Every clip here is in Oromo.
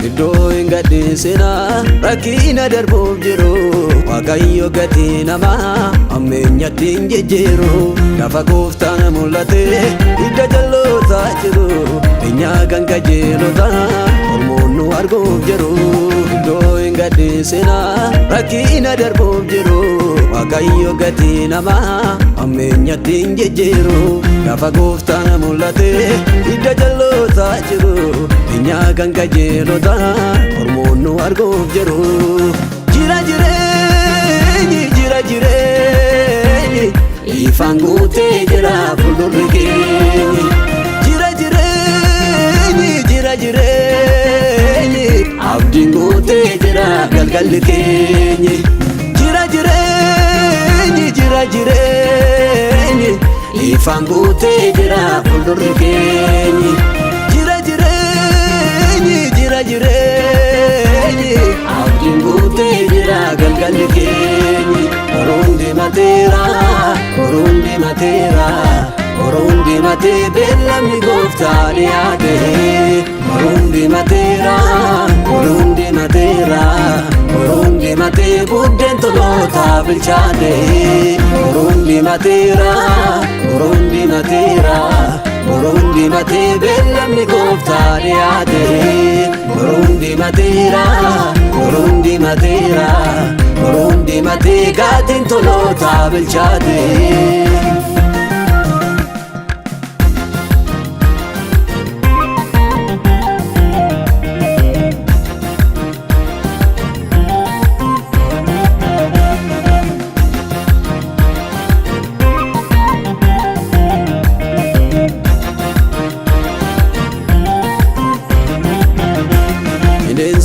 iddoo hin gadhiisina rakkina darbuuf jiru Waaqayyo gatii namaa ammeenyatti hin jijjiiru lafa gooftaan mul'ate hidda jal'ootaa jiru eenyaa kan qajeelota mormuun nu arguuf jiru iddoo hin gadhiisina rakkina darbuuf jiru Waaqayyo gatii namaa ammeenyatti hin jijjiiru lafa gooftaan mul'ate hidda jal'ootaa jiru eenyaa kan qajeelota mormuun nu arguuf jiru jira jireenyi ifaan guutee jira fuuldurri keenya jira jireenyi abdiin guutee jira galgalli keenya jira jireenyi ifaan guutee jira fuuldurri keenya jira jireenyi abdiin guutee jira galgalli keenya Orondi matee beellamni gooftaan yaade Orondi matee buddeen tolootaa bilchaate Orondi matee beellamni gooftaan yaade Orondi matee gaatiin tolootaa bilchaate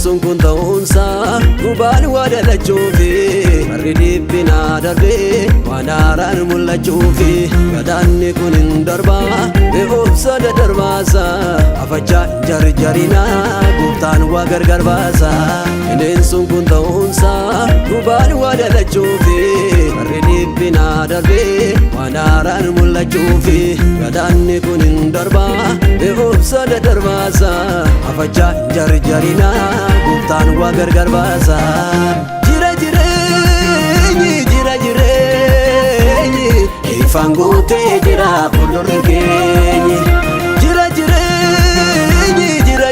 Sun kun ta'uunsa gubaan waa dhalachuufi harri dhibbinaa darbee waan haaraan mul'achuufi gadaanni kun hin darbaa beekumsa dadarbaasa afachaa jarjarina gooftaan waa gargar baasa Sun kun ta'uunsa gubaan waa dhalachuufi harri dhibbinaa darbee waan haaraan mul'achuufi gadaanni kun hin darbaa beekumsa dadarbaasa afachaa jarjarina gooftaan waa gargar baasa jira jireenyi ifaan guutee jira fuuldurri keenya jira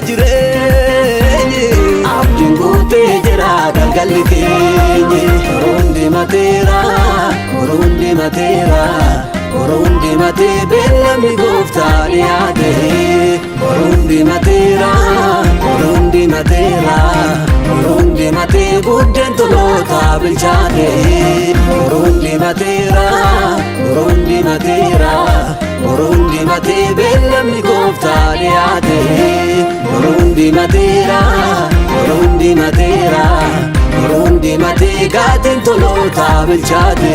jireenyi abdiin guutee jira galgalli keenya Orondi matee beellamni gooftaan yaade Orondi matee buddeen tolootaa bilchaate Orondi matee beellamni gooftaan yaade Orondi matee gaatiin tolootaa bilchaate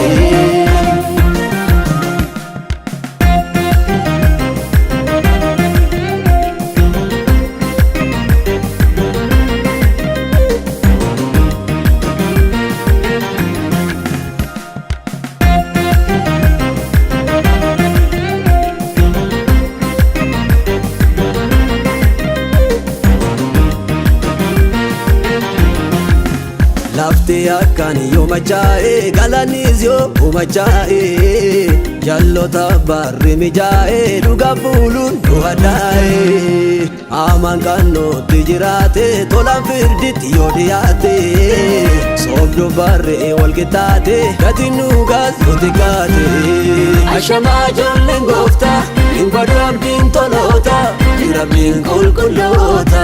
Lafti akkaan yoo machaa'e galaanis yoo machaa'e jallota barri mijaa'e dhugaa fuuluun du'adhaa'e amaan kannootti jiraate tolaan firditti yoo dhiyaate soobduu barri walqixxaate gatiin dhugaas yoo xiqqaate ashamaa ijoolleen gooftaa hin badu abdiin toloota jira abdiin qulqulloota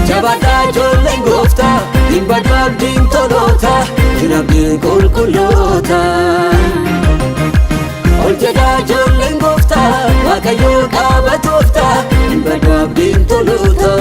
Jabaadhaa ijoolleen gooftaa hin badu abdiin toloota jira abdiin qulqulloota ol jedhaa ijoolleen gooftaa Waaqayyoo qaba tooftaa hin badu abdiin toloota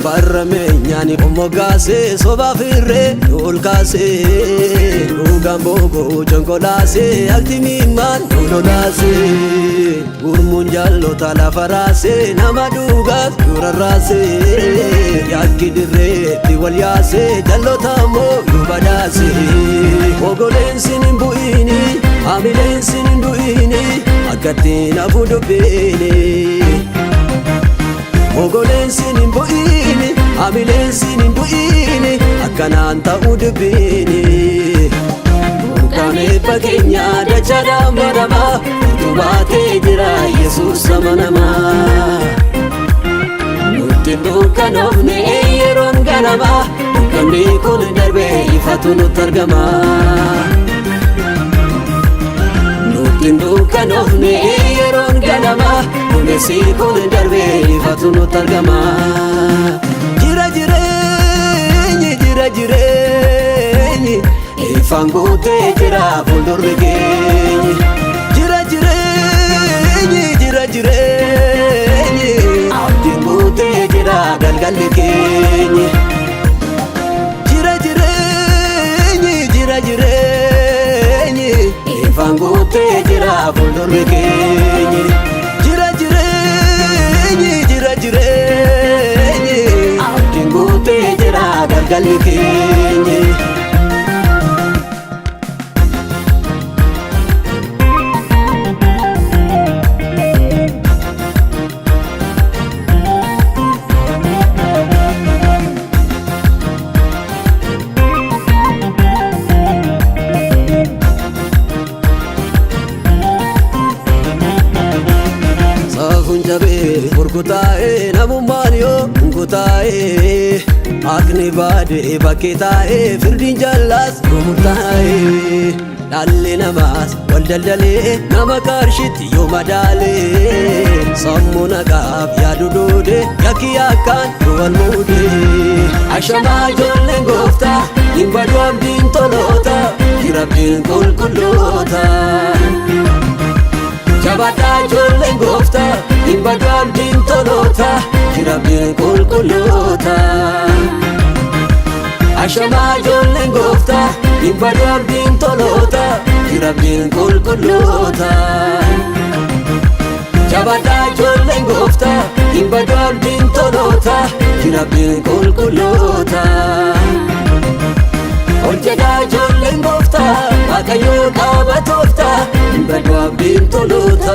barra meenya Ayyaani ommogaasee soba firree olkaasee dhugaan bookoo conkolaasee akti miimmaan lolaasee gurmuun jaallota lafa raasee nama dhugaas durarraasee yakki dirreetti wal yaasee jallota ammoo yoo badaasee ogoleen hin bu'iini hamileen hin du'iini akkatti nafu dubbiini ogoleen hin bu'iini hamileen hin du'iini akkanaan ta'uu dubbiini Burqaanee fageenya dachaadhaan baramaa utubaatee jira Yesuus amanamaa nutti dukkanoofne yeroon ganamaa dukkanni kun darbee ifatu nutti argamaa nutti dukkanoofne yeroon ganamaa duumessi kun darbee ifatu nutti argamaa jira jireenyi ifaan guutee jira fuuldurri keenyi jira jireenyi abdiin guutee jira galgalli keenyi jira jireenyi ifaan guutee jira fuuldurri keenyi jira jireenyi abdiin guutee jira galgalli keenyi Burkutaa'ee namummaan yoo nkutaa'ee akni baadee bakkee taa'ee firdiin jallaas murtaa'ee dhalli namaas wal daldalee nama qarshitti yoo madaalee sammuu nagaaf yaadu doodee yakki akkaan yoo wal muudee ashamaa ijoolleen gooftaa hin badu abdiin toloota jirabdiin qulqulloota Jabadhaa ijoolleen gooftaa hin badu abdiin toloota jirabdiin qulqulloota Ashamaa ijoolleen gooftaa hin badu abdiin toloota jirabdiin qulqulloota Jabadhaa ijoolleen gooftaa hin badu abdiin toloota jirabdiin qulqulloota Hojjedhaa ijoolleen gooftaa Waaqayyoo qaba tooftaa hin badu abdiin toloota